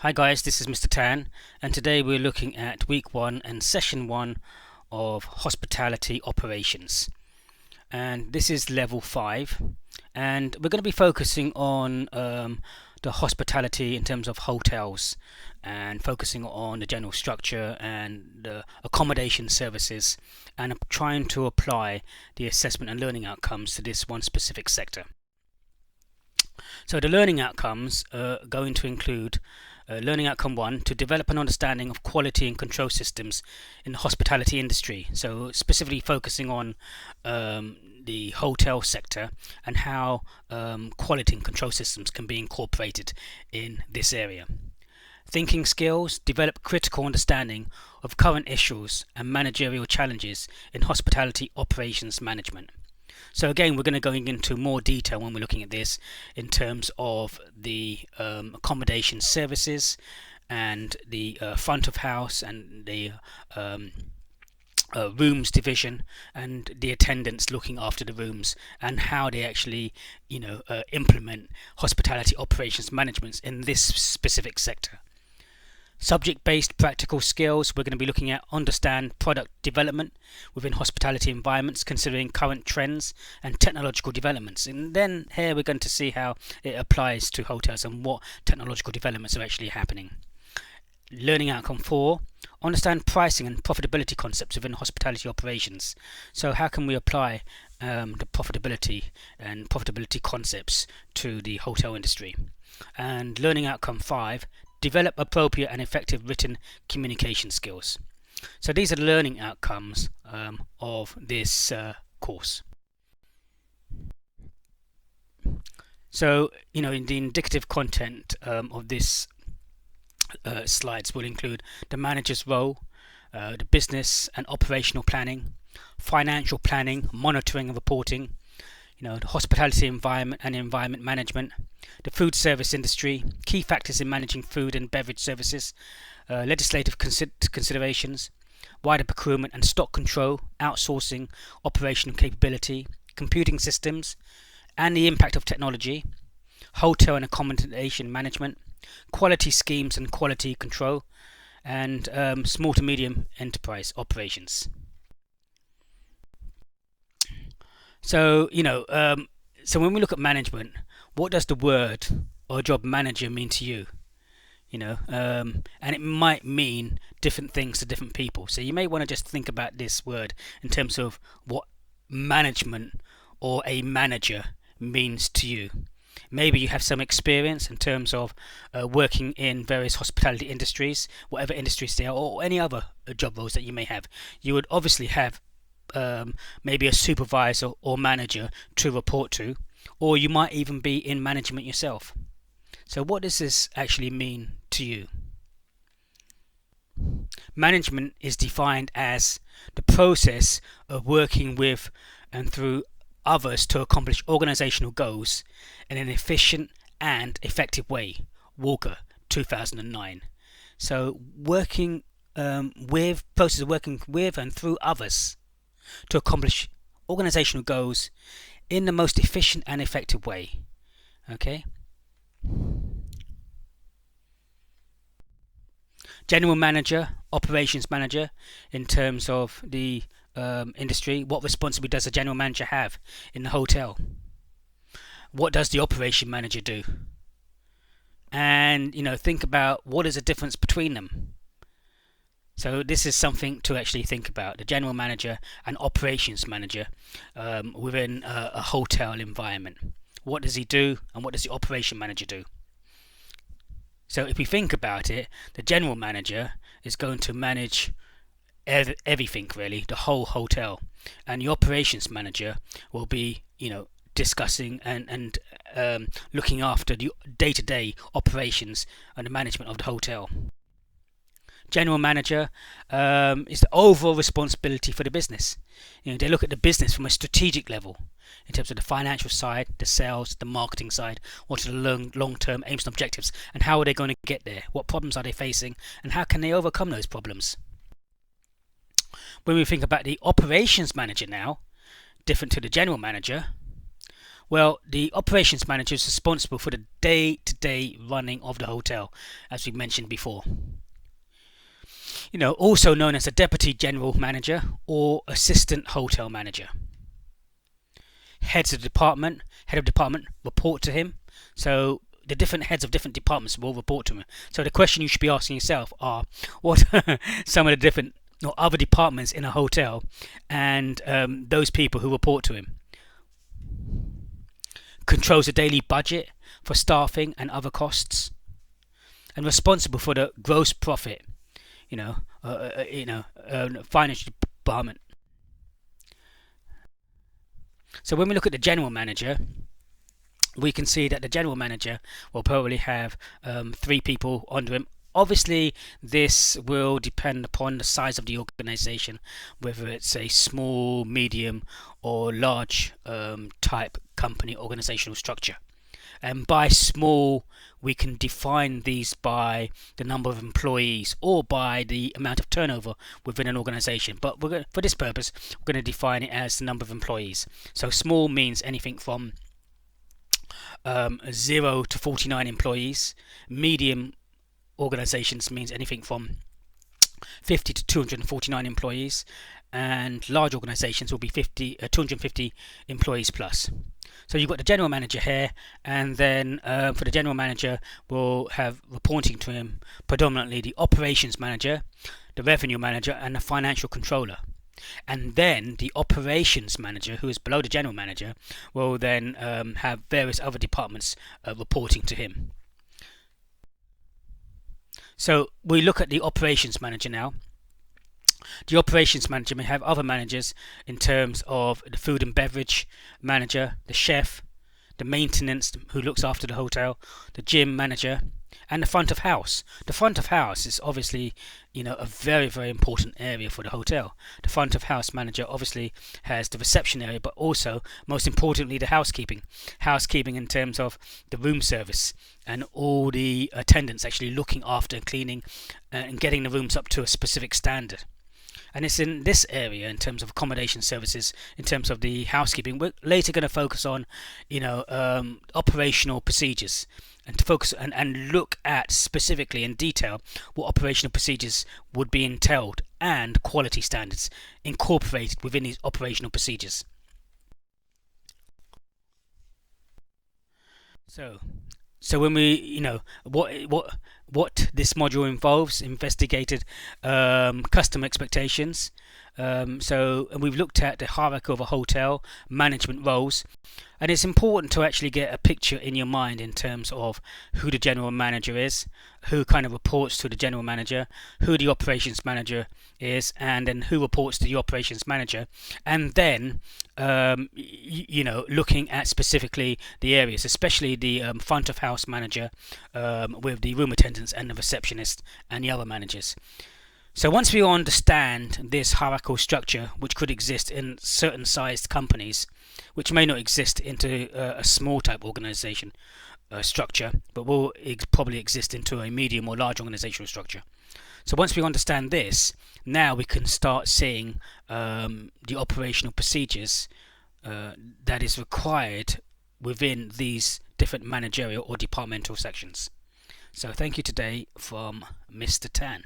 Hi guys, this is Mr. Tan, and today we're looking at week 1 and session 1 of hospitality operations. And this is level 5, and we're going to be focusing on the hospitality in terms of hotels and focusing on the general structure and the accommodation services, and trying to apply the assessment and learning outcomes to this one specific sector. So the learning outcomes are going to include learning outcome 1, to develop an understanding of quality and control systems in the hospitality industry. So specifically focusing on the hotel sector and how quality and control systems can be incorporated in this area. Thinking skills, develop critical understanding of current issues and managerial challenges in hospitality operations management. So again, we're going to go into more detail when we're looking at this in terms of the accommodation services and the front of house and the rooms division and the attendants looking after the rooms and how they actually implement hospitality operations management in this specific sector. Subject-based practical skills, we're going to be looking at understand product development within hospitality environments, considering current trends and technological developments. And then here we're going to see how it applies to hotels and what technological developments are actually happening. Learning outcome 4, understand pricing and profitability concepts within hospitality operations. So how can we apply the profitability and profitability concepts to the hotel industry? And learning outcome 5, develop appropriate and effective written communication skills. So these are the learning outcomes of this course. So in the indicative content of this slides will include the manager's role, the business and operational planning, financial planning, monitoring and reporting, the hospitality environment and environment management, the food service industry, key factors in managing food and beverage services, legislative considerations, wider procurement and stock control, outsourcing, operational capability, computing systems, and the impact of technology, hotel and accommodation management, quality schemes and quality control, and small to medium enterprise operations. So so when we look at management, what does the word or job manager mean to you? And it might mean different things to different people. So you may want to just think about this word in terms of what management or a manager means to you. Maybe you have some experience in terms of working in various hospitality industries, whatever industries they are, or any other job roles that you may have. You would obviously have maybe a supervisor or manager to report to, or you might even be in management yourself. So what does this actually mean to you? Management is defined as the process of working with and through others to accomplish organizational goals in an efficient and effective way. Walker, 2009. So process of working with and through others to accomplish organizational goals in the most efficient and effective way. Okay. General manager, operations manager, in terms of the industry, what responsibility does a general manager have in the hotel? What does the operation manager do? And think about what is the difference between them. So this is something to actually think about, the general manager and operations manager within a hotel environment. What does he do and what does the operation manager do? So if we think about it, the general manager is going to manage everything really, the whole hotel, and the operations manager will be discussing and looking after the day-to-day operations and the management of the hotel. General manager is the overall responsibility for the business. They look at the business from a strategic level in terms of the financial side, the sales, the marketing side, what are the long-term aims and objectives, and how are they going to get there, what problems are they facing, and how can they overcome those problems. When we think about the operations manager now, different to the general manager, Well, the operations manager is responsible for the day-to-day running of the hotel, as we mentioned before. Also known as a deputy general manager or assistant hotel manager. Head of department report to him. So the different heads of different departments will report to him. So the question you should be asking yourself are, what are some of the different or other departments in a hotel, and those people who report to him. Controls the daily budget for staffing and other costs, and responsible for the gross profit, financial department. So when we look at the general manager, we can see that the general manager will probably have 3 people under him. Obviously, this will depend upon the size of the organization, whether it's a small, medium, or large type company organizational structure. And by small, we can define these by the number of employees or by the amount of turnover within an organization. But for this purpose, we're going to define it as the number of employees. So small means anything from 0 to 49 employees. Medium organizations means anything from 50 to 249 employees, and large organizations will be 250 employees plus. So you've got the general manager here, and then for the general manager, we'll have reporting to him predominantly the operations manager, the revenue manager, and the financial controller. And then the operations manager, who is below the general manager, will then have various other departments reporting to him. So we look at the operations manager now. The operations manager may have other managers in terms of the food and beverage manager, the chef, the maintenance who looks after the hotel, the gym manager, and the front of house. The front of house is obviously, a very, very important area for the hotel. The front of house manager obviously has the reception area, but also, most importantly, the housekeeping. Housekeeping in terms of the room service and all the attendants actually looking after and cleaning and getting the rooms up to a specific standard. And it's in this area, in terms of accommodation services, in terms of the housekeeping, we're later going to focus on, operational procedures, and to focus and look at specifically in detail what operational procedures would be entailed and quality standards incorporated within these operational procedures. So when we, what this module involves, investigated customer expectations. And we've looked at the hierarchy of a hotel, management roles, and it's important to actually get a picture in your mind in terms of who the general manager is, who kind of reports to the general manager, who the operations manager is, and then who reports to the operations manager, and then looking at specifically the areas, especially the front of house manager with the room attendants and the receptionist and the other managers. So once we understand this hierarchical structure, which could exist in certain sized companies, which may not exist into a small type organization structure, but will probably exist into a medium or large organizational structure. So once we understand this, now we can start seeing the operational procedures that is required within these different managerial or departmental sections. So thank you today from Mr. Tan.